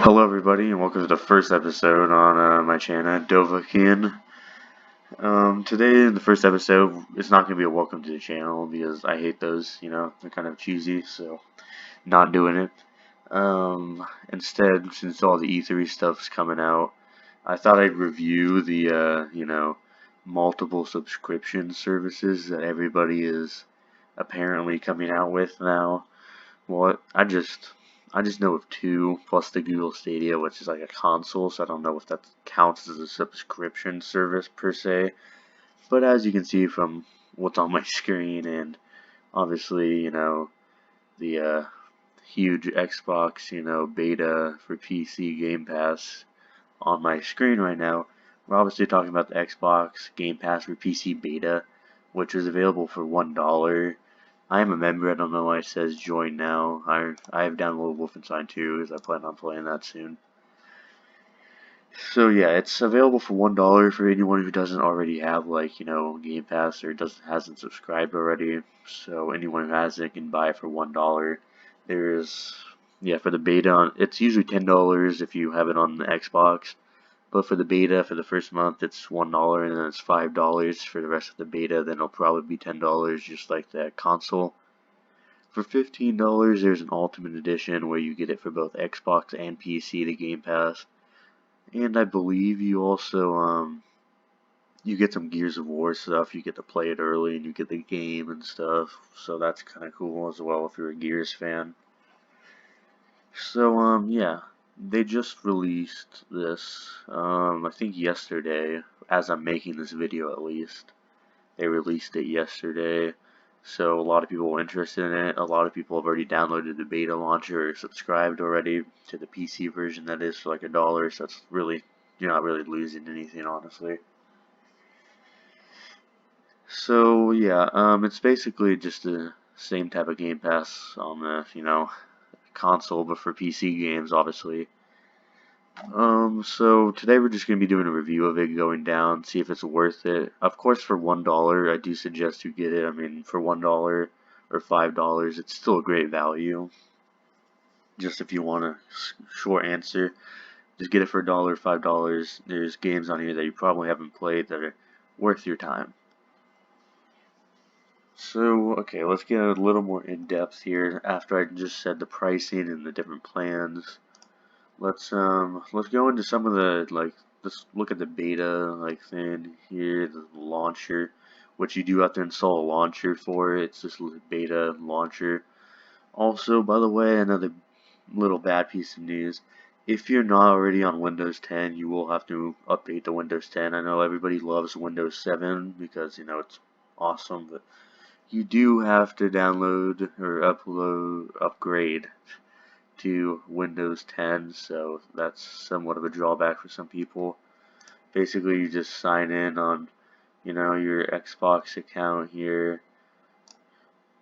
Hello, everybody, and welcome to the first episode on my channel, Dovahkian. Today, in the first episode, it's not going to be a welcome to the channel because I hate those, they're kind of cheesy, so not doing it. Instead, since all the E3 stuff's coming out, I thought I'd review the multiple subscription services that everybody is apparently coming out with now. Well, I just know of two, plus the Google Stadia, which is like a console, so I don't know if that counts as a subscription service per se. But as you can see from what's on my screen, and obviously, the huge Xbox, beta for PC Game Pass on my screen right now, we're obviously talking about the Xbox Game Pass for PC beta, which is available for $1. I am a member. I don't know why it says join now. I have downloaded Wolfenstein 2 as I plan on playing that soon. So yeah, it's available for $1 for anyone who doesn't already have Game Pass or hasn't subscribed already. So anyone who has it can buy it for $1. There's for the beta, it's usually $10 if you have it on the Xbox. But for the beta, for the first month, it's $1, and then it's $5 for the rest of the beta. Then it'll probably be $10, just like that console. For $15, there's an Ultimate Edition where you get it for both Xbox and PC, the Game Pass. And I believe you also you get some Gears of War stuff. You get to play it early, and you get the game and stuff. So that's kind of cool as well if you're a Gears fan. So yeah. They just released this, I think yesterday, as I'm making this video at least. They released it yesterday, so a lot of people were interested in it. A lot of people have already downloaded the beta launcher or subscribed already to the PC version, that is, for like $1, so that's really, you're not really losing anything, honestly. So yeah, it's basically just the same type of Game Pass on the, console, but for PC games, obviously. So today we're just going to be doing a review of it, going down, see if it's worth it. Of course, for $1, I do suggest you get it. I mean, for $1 or $5, it's still a great value. Just if you want a short answer, just get it for $1, $5. There's games on here that you probably haven't played that are worth your time. So, okay, let's get a little more in depth here after I just said the pricing and the different plans. Let's go into some of the let's look at the beta thing here, the launcher, which you do have to install a launcher for. It's just a beta launcher. Also, by the way, another little bad piece of news. If you're not already on Windows 10, you will have to update to Windows 10. I know everybody loves Windows 7 because, it's awesome, but you do have to download or upgrade to Windows 10, so that's somewhat of a drawback for some people. Basically, you just sign in on, your Xbox account here.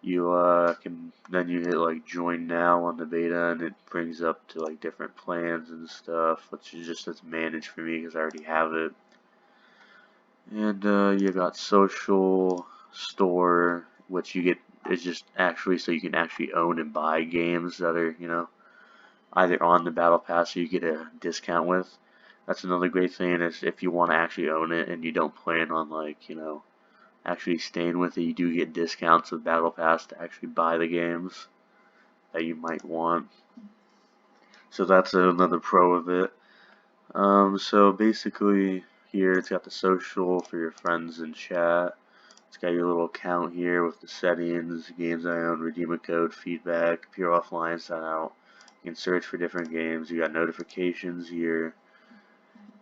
You then you hit join now on the beta, and it brings up to different plans and stuff, which is just as managed for me because I already have it. And you got social store, which you get is just actually so you can actually own and buy games that are either on the Battle Pass or you get a discount with. That's another great thing is if you want to actually own it and you don't plan on actually staying with it, you do get discounts with Battle Pass to actually buy the games that you might want. So that's another pro of it. So basically here it's got the social for your friends and chat. It's got your little account here with the settings, games I own, redeem a code, feedback, appear offline, sign out. You can search for different games. You got notifications here.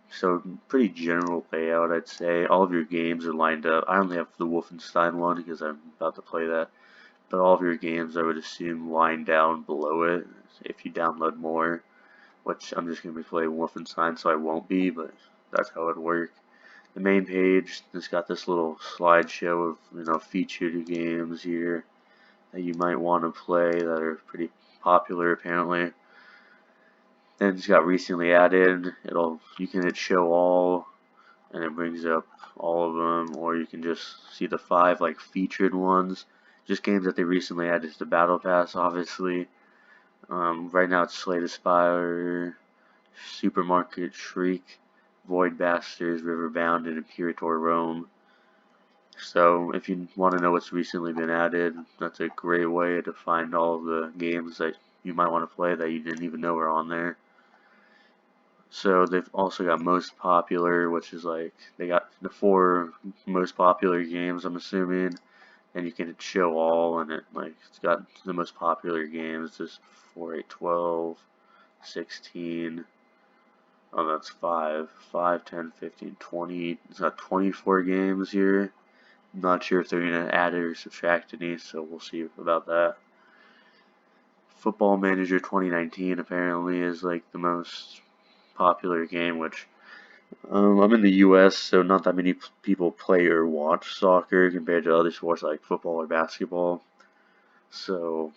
So pretty general layout, I'd say. All of your games are lined up. I only have the Wolfenstein one because I'm about to play that. But all of your games, I would assume, line down below it if you download more. Which I'm just going to be playing Wolfenstein, so I won't be, but that's how it would work. The main page has got this little slideshow of featured games here that you might want to play that are pretty popular apparently. Then it's got recently added. You can hit show all, and it brings up all of them, or you can just see the 5 featured ones, just games that they recently added to the Battle Pass. Obviously, right now it's Slay the Spire, Supermarket Shriek, Void Bastards, Riverbound, and Imperator Rome. So if you want to know what's recently been added, that's a great way to find all of the games that you might want to play that you didn't even know were on there. So they've also got most popular, which is like they got the 4 most popular games, I'm assuming, and you can show all, and it's got the most popular games. Just 4, 8, 12, 16. Oh, that's 5, 10, 15, 20. It's got 24 games here. I'm not sure if they're gonna add or subtract any, so we'll see about that. Football Manager 2019 apparently is like the most popular game, which I'm in the U.S., so not that many people play or watch soccer compared to other sports like football or basketball. So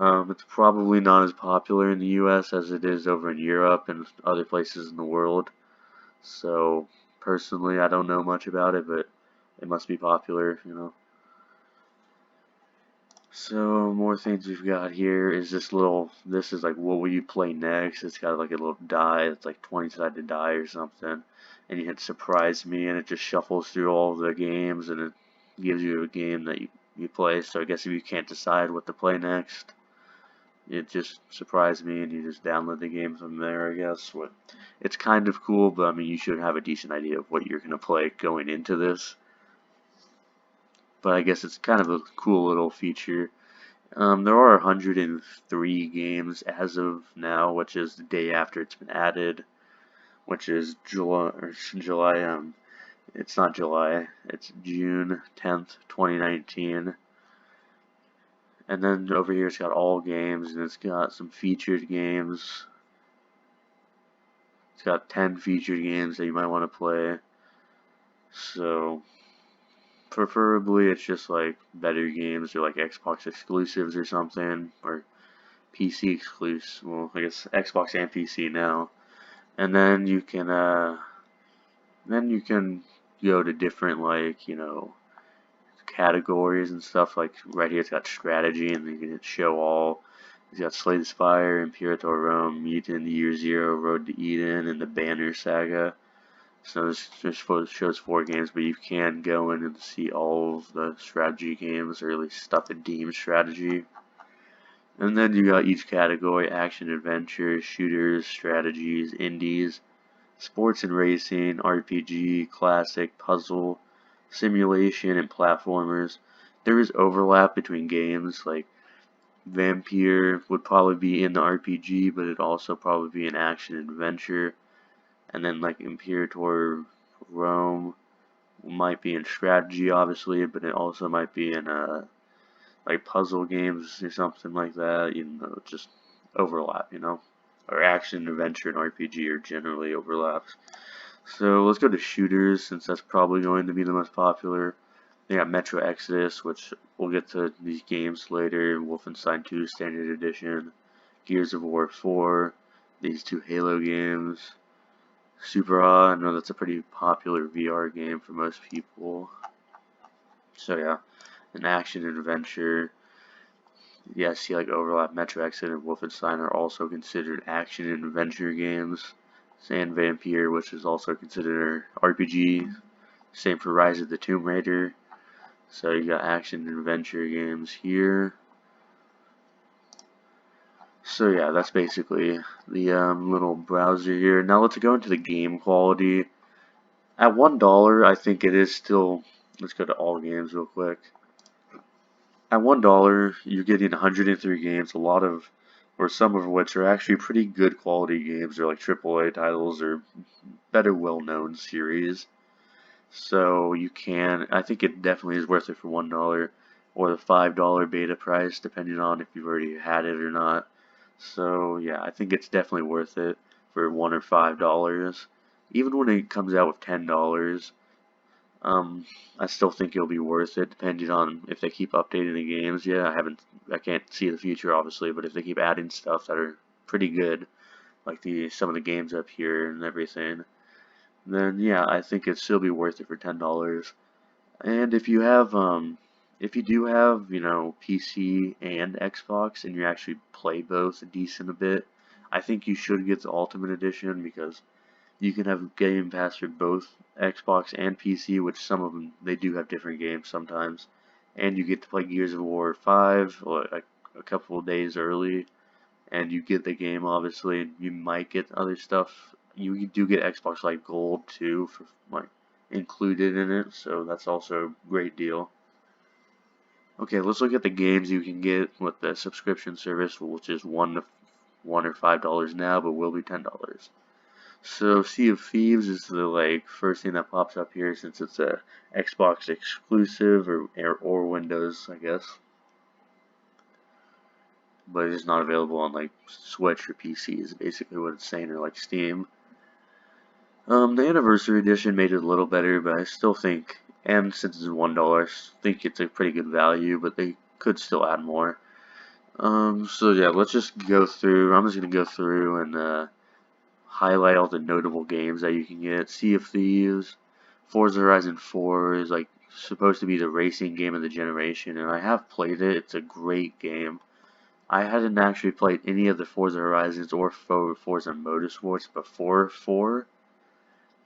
it's probably not as popular in the U.S. as it is over in Europe and other places in the world. So personally, I don't know much about it, but it must be popular, you know. So more things we've got here is this is like what will you play next? It's got like a little die, it's like 20-sided die or something. And you hit surprise me and it just shuffles through all the games and it gives you a game that you play. So I guess if you can't decide what to play next, it just surprised me and you just download the game from there, I guess. It's kind of cool, but I mean you should have a decent idea of what you're gonna play going into this. But I guess it's kind of a cool little feature. There are 103 games as of now, which is the day after it's been added, which is July, it's not July, it's June 10th, 2019. And then over here it's got all games, and it's got some featured games. It's got 10 featured games that you might want to play. So, preferably it's just like better games or like Xbox exclusives or something, or PC exclusive. Well, I guess Xbox and PC now. And then you can go to different categories and stuff. Like right here, it's got strategy, and you can show all. It's got Slay the Spire, Imperator Rome, Mutant Year Zero, Road to Eden, and the Banner Saga. So this just shows 4 games, but you can go in and see all of the strategy games, or at least stuff in deemed strategy. And then you got each category: action, adventure, shooters, strategies, indies, sports and racing, RPG, classic, puzzle, simulation, and platformers. There is overlap between games, like Vampire would probably be in the RPG, but it'd also probably be an action and adventure. And then like Imperator Rome might be in strategy, obviously, but it also might be in like puzzle games or something like that. Just overlap, or action, adventure, and RPG are generally overlaps. So let's go to shooters, since that's probably going to be the most popular. They got Metro Exodus, which we'll get to these games later. Wolfenstein 2 Standard Edition, Gears of War 4, these 2 Halo games. Super I know that's a pretty popular VR game for most people. So yeah, an action and adventure. Yeah, see like overlap. Metro Exodus and Wolfenstein are also considered action and adventure games. And Vampire, which is also considered RPG. Same for Rise of the Tomb Raider. So you got action and adventure games here. So yeah, that's basically the little browser here. Now let's go into the game quality. At $1, I think it is still. Let's go to all games real quick. At $1, you're getting 103 games, or some of which are actually pretty good quality games. They're like AAA titles or better well-known series. So I think it definitely is worth it for $1, or the $5 beta price, depending on if you've already had it or not. So yeah, I think it's definitely worth it for $1 or $5. Even when it comes out with $10, I still think it'll be worth it, depending on if they keep updating the games. Yeah, I can't see the future obviously, but if they keep adding stuff that are pretty good, like some of the games up here and everything, then yeah, I think it'd still be worth it for $10. And if you do have, PC and Xbox, and you actually play both a decent bit, I think you should get the Ultimate Edition because you can have Game Pass for both Xbox and PC, which some of them, they do have different games sometimes. And you get to play Gears of War 5 like a couple of days early, and you get the game obviously. You might get other stuff. You do get Xbox Live Gold too, for like included in it, so that's also a great deal. Okay, let's look at the games you can get with the subscription service, which is $1 or $5 now, but will be $10. So Sea of Thieves is the first thing that pops up here since it's a Xbox exclusive or Windows, I guess, but it's not available on like Switch or PC is basically what it's saying, or like Steam. The Anniversary Edition made it a little better, but I still think, and since it's $1, I think it's a pretty good value, but they could still add more. So yeah, let's just go through. I'm just gonna go through and highlight all the notable games that you can get. Sea of Thieves, Forza Horizon 4 is like supposed to be the racing game of the generation, and I have played it. It's a great game. I hadn't actually played any of the Forza Horizons or Forza Motorsports before 4,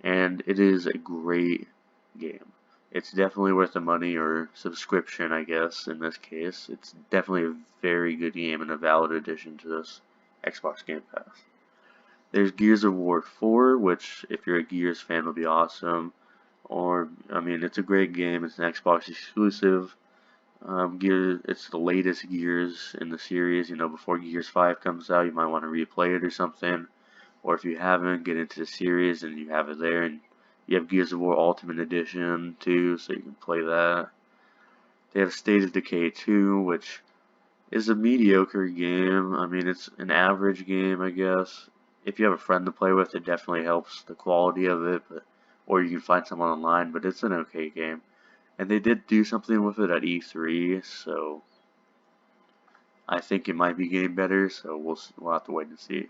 and it is a great game. It's definitely worth the money or subscription, I guess, in this case. It's definitely a very good game and a valid addition to this Xbox Game Pass. There's Gears of War 4, which, if you're a Gears fan, will be awesome. Or, I mean, it's a great game. It's an Xbox exclusive. It's the latest Gears in the series. You know, before Gears 5 comes out, you might want to replay it or something. Or if you haven't, get into the series and you have it there. And you have Gears of War Ultimate Edition too, so you can play that. They have State of Decay 2, which is a mediocre game. I mean, it's an average game, I guess. If you have a friend to play with, it definitely helps the quality of it, or you can find someone online, but it's an okay game. And they did do something with it at E3, so I think it might be getting better, so we'll have to wait and see.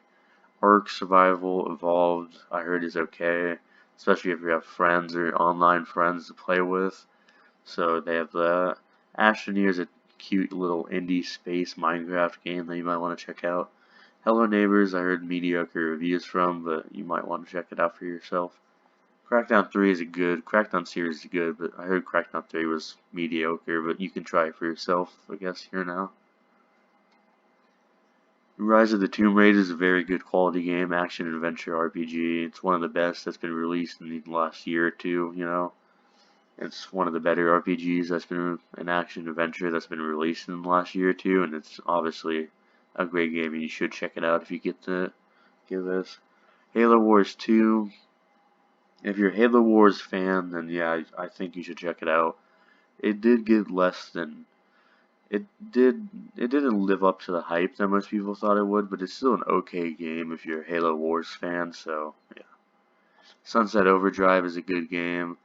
Ark Survival Evolved, I heard is okay, especially if you have friends or online friends to play with. So they have that. Astroneer is a cute little indie space Minecraft game that you might want to check out. Hello Neighbors, I heard mediocre reviews from, but you might want to check it out for yourself. Crackdown 3 is a good, Crackdown series is good, but I heard Crackdown 3 was mediocre, but you can try it for yourself, I guess, here now. Rise of the Tomb Raider is a very good quality game, action adventure RPG. It's one of the best that's been released in the last year or two, you know. It's one of the better RPGs that's been an action adventure that's been released in the last year or two, and it's obviously a great game, and you should check it out if you get to give this. Halo Wars 2. If you're a Halo Wars fan, then yeah, I think you should check it out. It did get less than it did. It didn't live up to the hype that most people thought it would, but it's still an okay game if you're a Halo Wars fan. So yeah, Sunset Overdrive is a good game.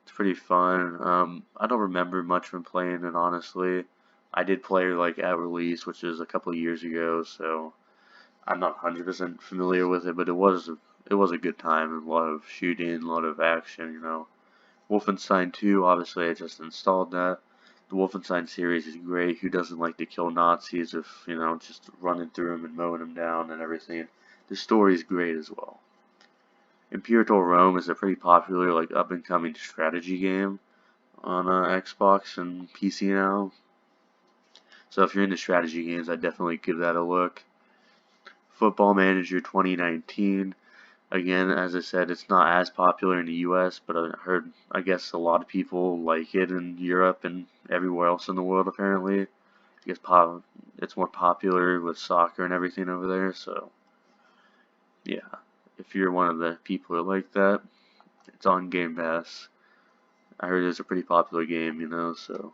It's pretty fun. I don't remember much from playing it honestly. I did play like at release, which is a couple of years ago, so I'm not 100% familiar with it, but it was a good time. A lot of shooting, a lot of action, you know. Wolfenstein 2, obviously I just installed that. The Wolfenstein series is great. Who doesn't like to kill Nazis if, you know, just running through them and mowing them down and everything. The story is great as well. Imperial Rome is a pretty popular, like, up-and-coming strategy game on Xbox and PC now. So if you're into strategy games, I'd definitely give that a look. Football Manager 2019. Again, as I said, it's not as popular in the US, but I guess a lot of people like it in Europe and everywhere else in the world apparently. I guess it's more popular with soccer and everything over there, so yeah. If you're one of the people who like that, it's on Game Pass. I heard it's a pretty popular game, you know, so.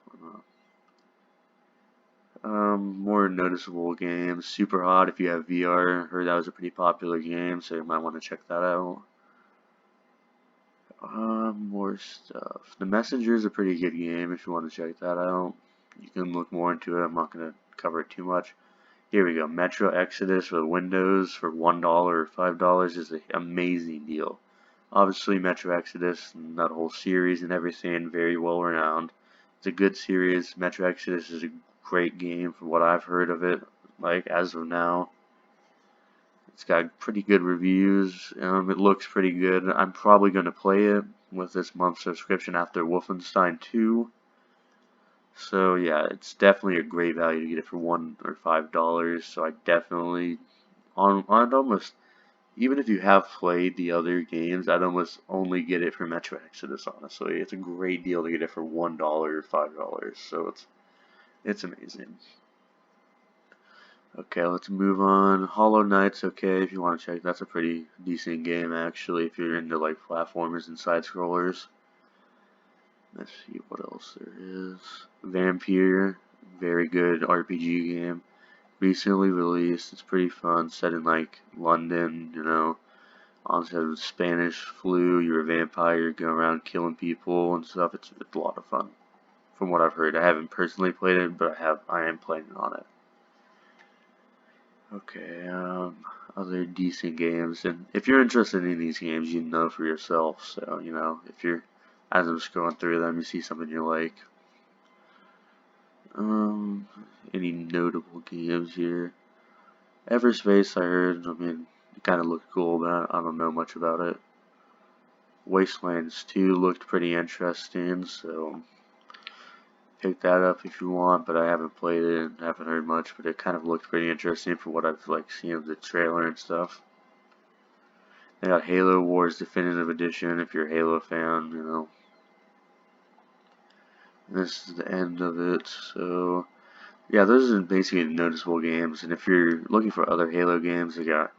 More noticeable games. Super Hot, if you have VR, heard that was a pretty popular game, so you might want to check that out. More stuff. The Messenger is a pretty good game if you want to check that out. You can look more into it. I'm not going to cover it too much. Here we go. Metro Exodus for Windows for $1 or $5 is an amazing deal. Obviously, Metro Exodus and that whole series and everything, very well renowned. It's a good series. Metro Exodus is a great game from what I've heard of it, like as of now. It's got pretty good reviews. It looks pretty good. I'm probably going to play it with this month's subscription after Wolfenstein 2. So yeah, it's definitely a great value to get it for $1 or $5. So I definitely, on almost, even if you have played the other games, I'd almost only get it for Metro Exodus. Honestly, it's a great deal to get it for $1 or $5. So it's amazing. Okay, let's move on. Hollow Knight's okay if you want to check. That's a pretty decent game actually if you're into like platformers and side scrollers. Let's see what else there is. Vampire, very good RPG game. Recently released. It's pretty fun. Set in like London, you know. Onset of the Spanish flu. You're a vampire. You go around killing people and stuff. It's a lot of fun. From what I've heard, I haven't personally played it, but I am planning on it. Okay, other decent games, and if you're interested in these games, you know for yourself. So you know if you're, as I'm scrolling through them, you see something you like. Um, any notable games here? Everspace, I heard. I mean, it kind of looked cool, but I don't know much about it. Wastelands 2 looked pretty interesting, so pick that up if you want, but I haven't played it and haven't heard much, but it kind of looked pretty interesting for what I've like seen of the trailer and stuff. They got Halo Wars Definitive Edition if you're a Halo fan, you know. And this is the end of it, so yeah, those are basically noticeable games, and if you're looking for other Halo games, they got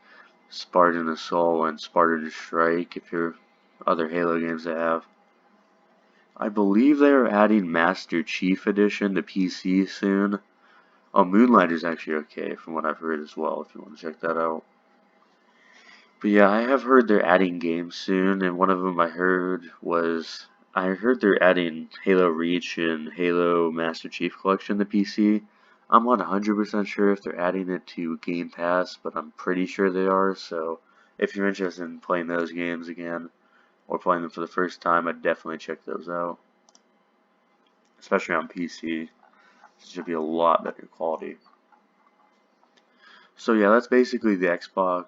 Spartan Assault and Spartan Strike if you're other Halo games they have. I believe they are adding Master Chief Edition to PC soon. Oh, Moonlight is actually okay from what I've heard as well, if you want to check that out. But yeah, I have heard they're adding games soon, and one of them I heard they're adding Halo Reach and Halo Master Chief Collection to PC. I'm not 100% sure if they're adding it to Game Pass, but I'm pretty sure they are, so if you're interested in playing those games again, or playing them for the first time, I'd definitely check those out. Especially on PC. It should be a lot better quality. So yeah, that's basically the Xbox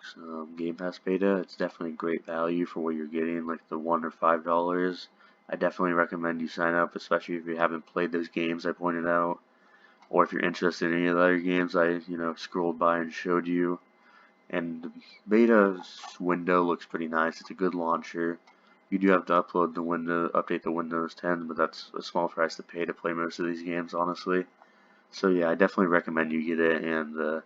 Game Pass beta. It's definitely great value for what you're getting, like the $1 or $5. I definitely recommend you sign up, especially if you haven't played those games I pointed out, or if you're interested in any of the other games I, scrolled by and showed you. And the beta window looks pretty nice. It's a good launcher. You do have to update the Windows 10, but that's a small price to pay to play most of these games, honestly. So yeah, I definitely recommend you get it, and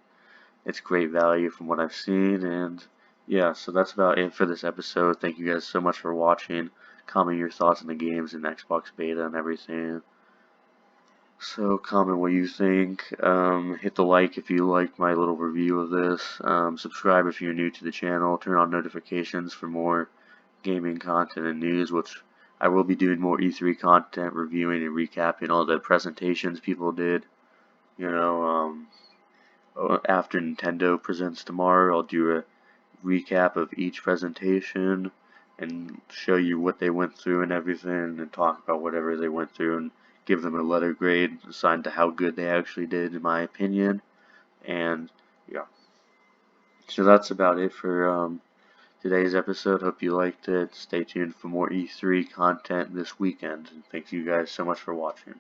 it's great value from what I've seen, and yeah, so that's about it for this episode. Thank you guys so much for watching. Comment your thoughts on the games and Xbox beta and everything. So comment what you think. Hit the like if you liked my little review of this. Subscribe if you're new to the channel. Turn on notifications for more gaming content and news, which I will be doing more E3 content, reviewing and recapping all the presentations people did. After Nintendo presents tomorrow, I'll do a recap of each presentation and show you what they went through and everything, and talk about whatever they went through and give them a letter grade assigned to how good they actually did, in my opinion. And yeah, so that's about it for today's episode. Hope you liked it. Stay tuned for more E3 content this weekend. And thank you guys so much for watching.